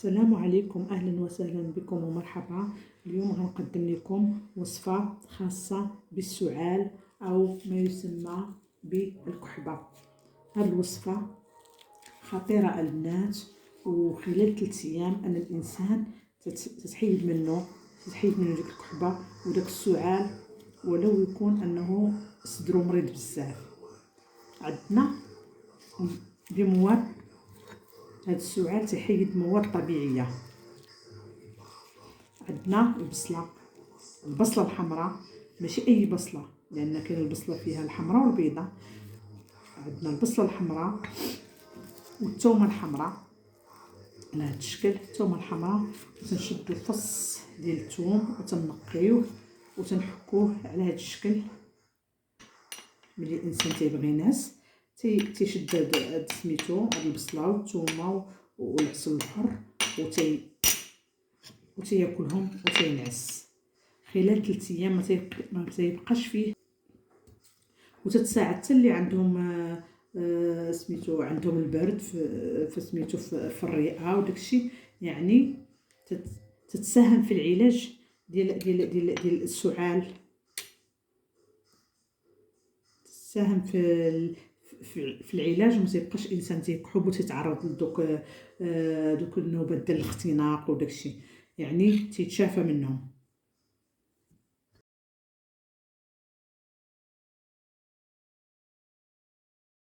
السلام عليكم، اهلا وسهلا بكم ومرحبا. اليوم غنقدم لكم وصفه خاصه بالسعال او ما يسمى بالكحبه. هذه الوصفه خطيره البنات، وخلال 3 ايام ان الانسان تتحيد منه ديك الكحبه وداك السعال، ولو يكون انه صدرو مريض بزاف. عندنا بمواد هاد السعال تحيد مواد طبيعيه. عندنا البصله الحمراء، ماشي اي بصله، لان كاين البصله فيها الحمراء والبيضاء. عندنا البصله الحمراء والثومه الحمراء على هذا الشكل. الثومه الحمراء تنشدو الفص ديال الثوم وتنقيوه وتنحكوه على هذا الشكل. ملي الانسان تيبغي ينعس تيشد هاد سميتو هاد البصله والثومه والعسل الحر وتياكلهم وتينعس خلال 3 ايام. ما تيبقاش فيه. وتتساعد حتى اللي عندهم سميتو عندهم البرد في سميتو في الرئه وداكشي، يعني تتساهم في العلاج ديال السعال. تساهم في العلاج، وما تيبقاش الانسان تيكحب وتتعرض لدوك النوبات ديال الاختناق وداكشي، يعني تيتشافى منهم.